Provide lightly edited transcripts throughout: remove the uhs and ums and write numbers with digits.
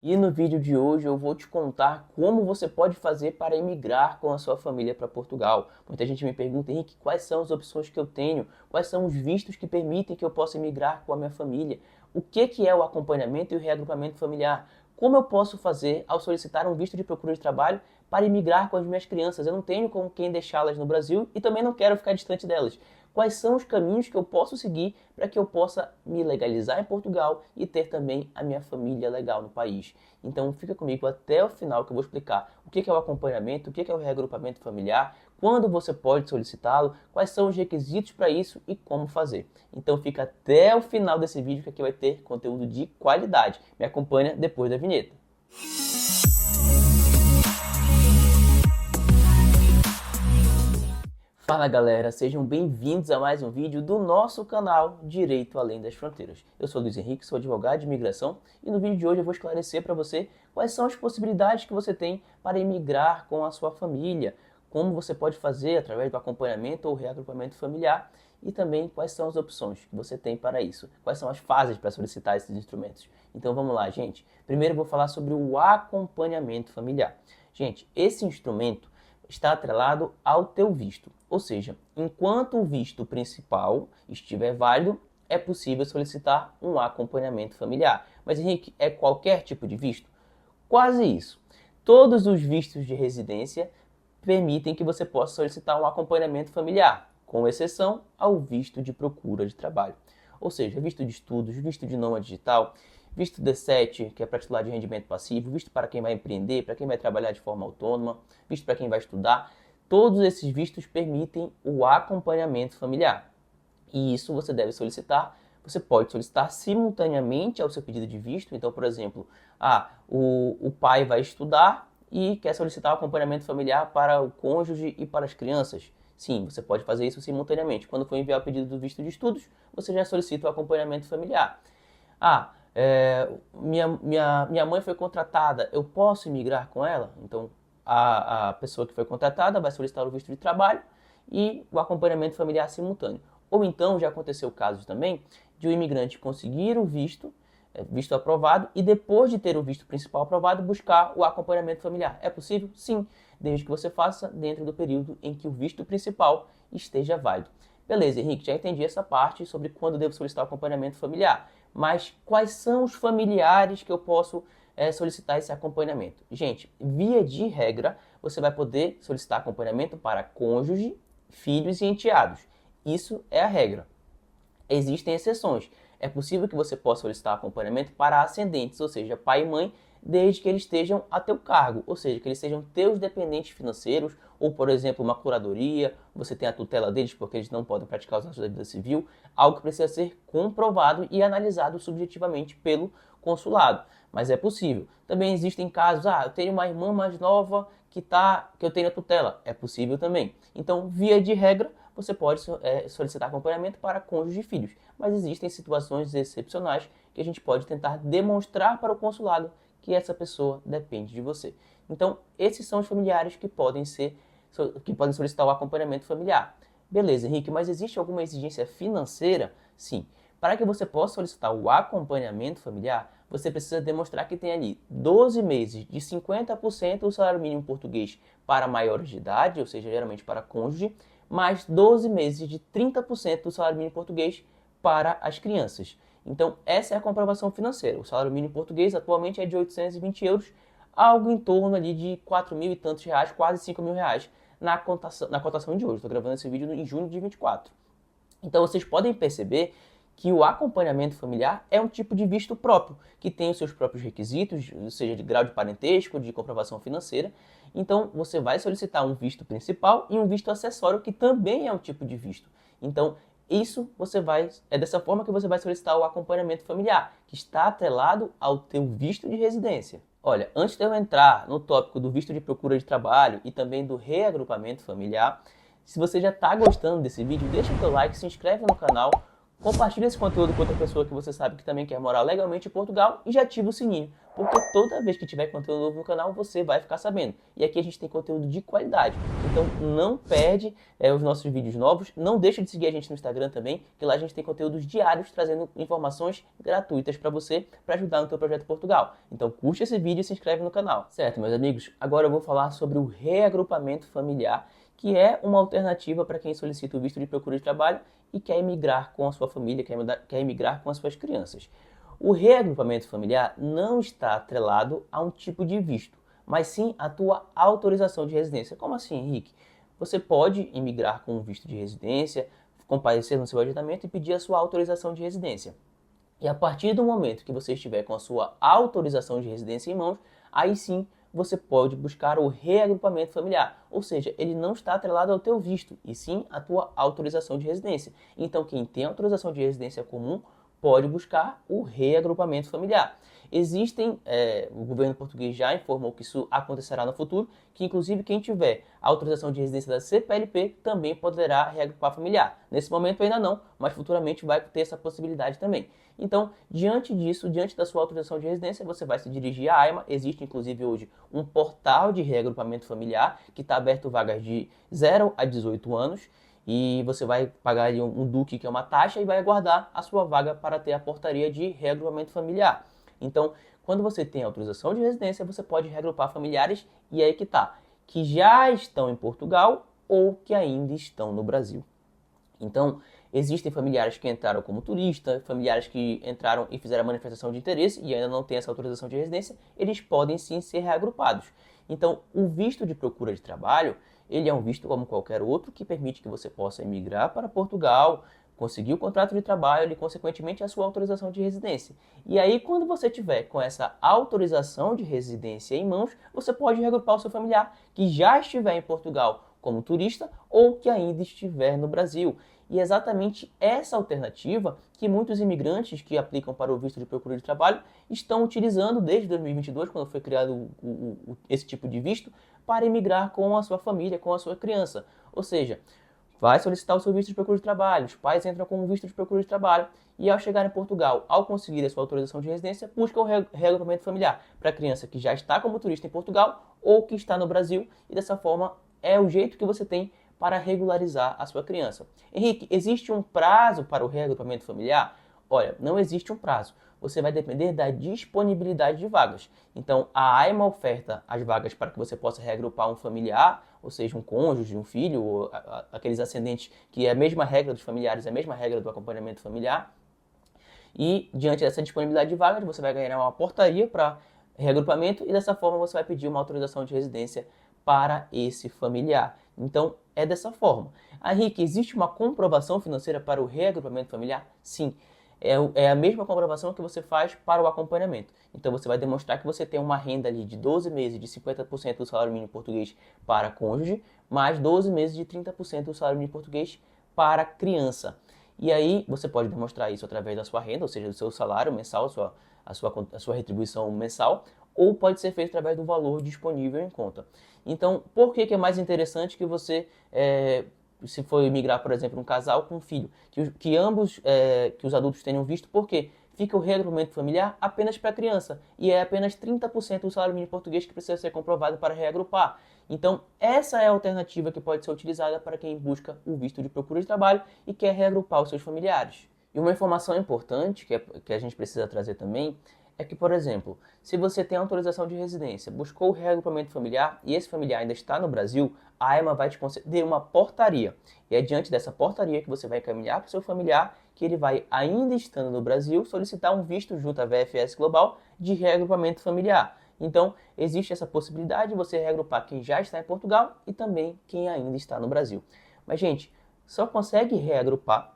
E no vídeo de hoje eu vou te contar como você pode fazer para emigrar com a sua família para Portugal. Muita gente me pergunta, Henrique, quais são as opções que eu tenho? Quais são os vistos que permitem que eu possa emigrar com a minha família? O que é o acompanhamento e o reagrupamento familiar? Como eu posso fazer ao solicitar um visto de procura de trabalho para emigrar com as minhas crianças? Eu não tenho com quem deixá-las no Brasil e também não quero ficar distante delas. Quais são os caminhos que eu posso seguir para que eu possa me legalizar em Portugal e ter também a minha família legal no país? Então fica comigo até o final que eu vou explicar o que é o acompanhamento, o que é o reagrupamento familiar, quando você pode solicitá-lo, quais são os requisitos para isso e como fazer. Então fica até o final desse vídeo que aqui vai ter conteúdo de qualidade. Me acompanha depois da vinheta. Fala galera, sejam bem-vindos a mais um vídeo do nosso canal Direito Além das Fronteiras. Eu sou Luiz Henrique, sou advogado de imigração e no vídeo de hoje eu vou esclarecer para você quais são as possibilidades que você tem para emigrar com a sua família, como você pode fazer através do acompanhamento ou reagrupamento familiar e também quais são as opções que você tem para isso, quais são as fases para solicitar esses instrumentos. Então vamos lá, gente. Primeiro eu vou falar sobre o acompanhamento familiar. Gente, esse instrumento está atrelado ao teu visto. Ou seja, enquanto o visto principal estiver válido, é possível solicitar um acompanhamento familiar. Mas, Henrique, é qualquer tipo de visto? Quase isso. Todos os vistos de residência permitem que você possa solicitar um acompanhamento familiar, com exceção ao visto de procura de trabalho. Ou seja, visto de estudos, visto de nômade digital, visto D7, que é para titular de rendimento passivo, visto para quem vai empreender, para quem vai trabalhar de forma autônoma, visto para quem vai estudar. Todos esses vistos permitem o acompanhamento familiar. E isso você deve solicitar. Você pode solicitar simultaneamente ao seu pedido de visto. Então, por exemplo, o pai vai estudar e quer solicitar o acompanhamento familiar para o cônjuge e para as crianças. Sim, você pode fazer isso simultaneamente. Quando for enviar o pedido do visto de estudos, você já solicita o acompanhamento familiar. Minha mãe foi contratada, eu posso imigrar com ela? Então, a pessoa que foi contratada vai solicitar o visto de trabalho e o acompanhamento familiar simultâneo. Ou então, já aconteceu casos também de o imigrante conseguir o visto aprovado e depois de ter o visto principal aprovado, buscar o acompanhamento familiar. É possível? Sim, desde que você faça dentro do período em que o visto principal esteja válido. Beleza, Henrique, já entendi essa parte sobre quando devo solicitar o acompanhamento familiar. Mas quais são os familiares que eu posso solicitar esse acompanhamento? Gente, via de regra, você vai poder solicitar acompanhamento para cônjuge, filhos e enteados. Isso é a regra. Existem exceções. É possível que você possa solicitar acompanhamento para ascendentes, ou seja, pai e mãe, desde que eles estejam a teu cargo, ou seja, que eles sejam teus dependentes financeiros, ou, por exemplo, uma curadoria, você tem a tutela deles porque eles não podem praticar os atos da vida civil, algo que precisa ser comprovado e analisado subjetivamente pelo consulado, mas é possível. Também existem casos, eu tenho uma irmã mais nova que eu tenho a tutela, é possível também. Então, via de regra, você pode solicitar acompanhamento para cônjuge e filhos, mas existem situações excepcionais que a gente pode tentar demonstrar para o consulado que essa pessoa depende de você. Então, esses são os familiares que podem solicitar o acompanhamento familiar. Beleza, Henrique, mas existe alguma exigência financeira? Sim. Para que você possa solicitar o acompanhamento familiar, você precisa demonstrar que tem ali 12 meses de 50% do salário mínimo português para maiores de idade, ou seja, geralmente para cônjuge, mais 12 meses de 30% do salário mínimo português para as crianças. Então, essa é a comprovação financeira. O salário mínimo português atualmente é de 820 euros, algo em torno ali de 4 mil e tantos reais, quase 5 mil reais na cotação de hoje. Estou gravando esse vídeo em junho de 24. Então, vocês podem perceber que o acompanhamento familiar é um tipo de visto próprio, que tem os seus próprios requisitos, seja de grau de parentesco, de comprovação financeira. Então, você vai solicitar um visto principal e um visto acessório, que também é um tipo de visto. Então, é dessa forma que você vai solicitar o acompanhamento familiar, que está atrelado ao teu visto de residência. Olha, antes de eu entrar no tópico do visto de procura de trabalho e também do reagrupamento familiar, se você já está gostando desse vídeo, deixa o teu like, se inscreve no canal, compartilha esse conteúdo com outra pessoa que você sabe que também quer morar legalmente em Portugal e já ativa o sininho, porque toda vez que tiver conteúdo novo no canal, você vai ficar sabendo. E aqui a gente tem conteúdo de qualidade. Então não perde os nossos vídeos novos, não deixa de seguir a gente no Instagram também, que lá a gente tem conteúdos diários trazendo informações gratuitas para você, para ajudar no teu projeto Portugal. Então curte esse vídeo e se inscreve no canal. Certo, meus amigos? Agora eu vou falar sobre o reagrupamento familiar, que é uma alternativa para quem solicita o visto de procura de trabalho e quer emigrar com a sua família, quer emigrar com as suas crianças. O reagrupamento familiar não está atrelado a um tipo de visto, mas sim à tua autorização de residência. Como assim, Henrique? Você pode imigrar com um visto de residência, comparecer no seu agendamento e pedir a sua autorização de residência. E a partir do momento que você estiver com a sua autorização de residência em mãos, aí sim você pode buscar o reagrupamento familiar, ou seja, ele não está atrelado ao teu visto, e sim à tua autorização de residência. Então quem tem autorização de residência comum pode buscar o reagrupamento familiar. O governo português já informou que isso acontecerá no futuro, que inclusive quem tiver autorização de residência da CPLP também poderá reagrupar familiar. Nesse momento ainda não, mas futuramente vai ter essa possibilidade também. Então, diante disso, diante da sua autorização de residência, você vai se dirigir à AIMA. Existe inclusive hoje um portal de reagrupamento familiar que está aberto vagas de 0 a 18 anos. E você vai pagar ali um DUC, que é uma taxa, e vai aguardar a sua vaga para ter a portaria de reagrupamento familiar. Então, quando você tem autorização de residência, você pode reagrupar familiares, e aí que já estão em Portugal ou que ainda estão no Brasil. Então, existem familiares que entraram como turista, familiares que entraram e fizeram a manifestação de interesse e ainda não têm essa autorização de residência, eles podem sim ser reagrupados. Então, o visto de procura de trabalho, ele é um visto como qualquer outro que permite que você possa emigrar para Portugal, conseguir o contrato de trabalho e, consequentemente, a sua autorização de residência. E aí, quando você tiver com essa autorização de residência em mãos, você pode reagrupar o seu familiar que já estiver em Portugal como turista ou que ainda estiver no Brasil. E é exatamente essa alternativa que muitos imigrantes que aplicam para o visto de procura de trabalho estão utilizando desde 2022, quando foi criado esse tipo de visto, para emigrar com a sua família, com a sua criança. Ou seja, vai solicitar o seu visto de procura de trabalho, os pais entram com um visto de procura de trabalho e ao chegar em Portugal, ao conseguir a sua autorização de residência, buscam o reagrupamento familiar para a criança que já está como turista em Portugal ou que está no Brasil, e dessa forma é o jeito que você tem para regularizar a sua criança. Henrique, existe um prazo para o reagrupamento familiar? Olha, não existe um prazo. Você vai depender da disponibilidade de vagas. Então, a AIMA oferta as vagas para que você possa reagrupar um familiar, ou seja, um cônjuge, um filho, ou aqueles ascendentes que é a mesma regra dos familiares, é a mesma regra do acompanhamento familiar. E, diante dessa disponibilidade de vagas, você vai ganhar uma portaria para reagrupamento e, dessa forma, você vai pedir uma autorização de residência para esse familiar. Então, é dessa forma. Henrique, existe uma comprovação financeira para o reagrupamento familiar? Sim. É a mesma comprovação que você faz para o acompanhamento. Então, você vai demonstrar que você tem uma renda ali de 12 meses de 50% do salário mínimo português para cônjuge, mais 12 meses de 30% do salário mínimo português para criança. E aí, você pode demonstrar isso através da sua renda, ou seja, do seu salário mensal, a sua retribuição mensal, ou pode ser feito através do valor disponível em conta. Então, por que é mais interessante que você, se for migrar, por exemplo, um casal com um filho, que ambos, que os adultos tenham visto, porque fica o reagrupamento familiar apenas para a criança, e é apenas 30% do salário mínimo português que precisa ser comprovado para reagrupar. Então, essa é a alternativa que pode ser utilizada para quem busca o visto de procura de trabalho e quer reagrupar os seus familiares. E uma informação importante que a gente precisa trazer também é que, por exemplo, se você tem autorização de residência, buscou o reagrupamento familiar e esse familiar ainda está no Brasil, a AIMA vai te conceder uma portaria. E é diante dessa portaria que você vai encaminhar para o seu familiar que ele vai, ainda estando no Brasil, solicitar um visto junto à VFS Global de reagrupamento familiar. Então, existe essa possibilidade de você reagrupar quem já está em Portugal e também quem ainda está no Brasil. Mas, gente, só consegue reagrupar,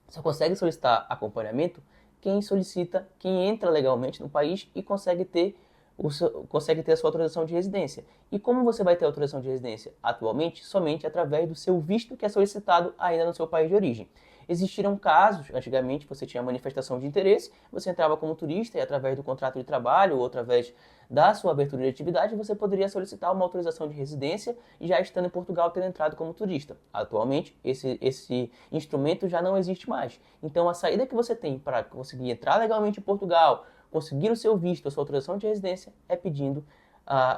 só consegue solicitar acompanhamento quem solicita, quem entra legalmente no país e consegue ter a sua autorização de residência. E como você vai ter autorização de residência atualmente? Somente através do seu visto que é solicitado ainda no seu país de origem. Existiram casos, antigamente você tinha manifestação de interesse, você entrava como turista e através do contrato de trabalho ou através da sua abertura de atividade, você poderia solicitar uma autorização de residência e já estando em Portugal ter entrado como turista. Atualmente, esse instrumento já não existe mais. Então, a saída que você tem para conseguir entrar legalmente em Portugal, conseguir o seu visto, a sua autorização de residência, é pedindo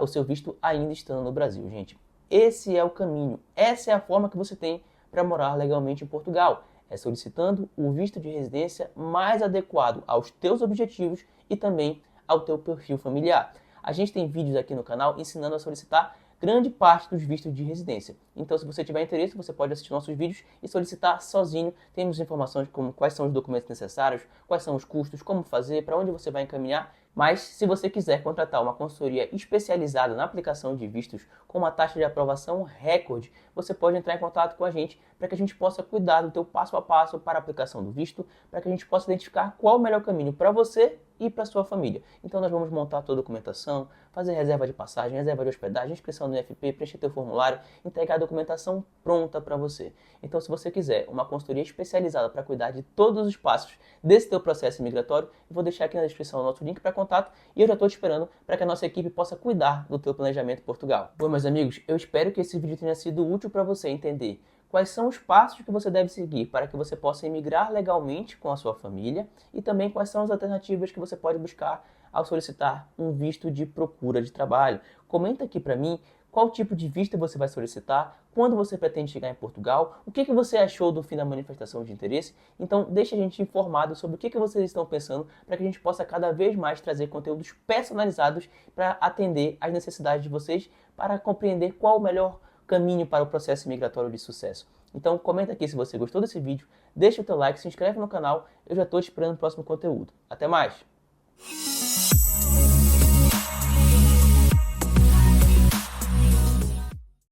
o seu visto ainda estando no Brasil, gente. Esse é o caminho, essa é a forma que você tem para morar legalmente em Portugal. É solicitando o visto de residência mais adequado aos teus objetivos e também ao teu perfil familiar. A gente tem vídeos aqui no canal ensinando a solicitar grande parte dos vistos de residência. Então, se você tiver interesse, você pode assistir nossos vídeos e solicitar sozinho. Temos informações como quais são os documentos necessários, quais são os custos, como fazer, para onde você vai encaminhar. Mas, se você quiser contratar uma consultoria especializada na aplicação de vistos com uma taxa de aprovação recorde, você pode entrar em contato com a gente para que a gente possa cuidar do teu passo a passo para a aplicação do visto, para que a gente possa identificar qual o melhor caminho para você e para sua família. Então nós vamos montar toda a documentação, fazer reserva de passagem, reserva de hospedagem, inscrição no IFP, preencher teu formulário, entregar a documentação pronta para você. Então, se você quiser uma consultoria especializada para cuidar de todos os passos desse teu processo migratório, eu vou deixar aqui na descrição o nosso link para contato e eu já estou te esperando para que a nossa equipe possa cuidar do teu planejamento em Portugal. Bom, meus amigos, eu espero que esse vídeo tenha sido útil para você entender quais são os passos que você deve seguir para que você possa emigrar legalmente com a sua família e também quais são as alternativas que você pode buscar ao solicitar um visto de procura de trabalho. Comenta aqui para mim qual tipo de visto você vai solicitar, quando você pretende chegar em Portugal, o que você achou do fim da manifestação de interesse. Então deixa a gente informado sobre o que vocês estão pensando para que a gente possa cada vez mais trazer conteúdos personalizados para atender às necessidades de vocês, para compreender qual o melhor caminho para o processo migratório de sucesso. Então comenta aqui se você gostou desse vídeo, deixa o teu like, se inscreve no canal, eu já estou te esperando no próximo conteúdo. Até mais!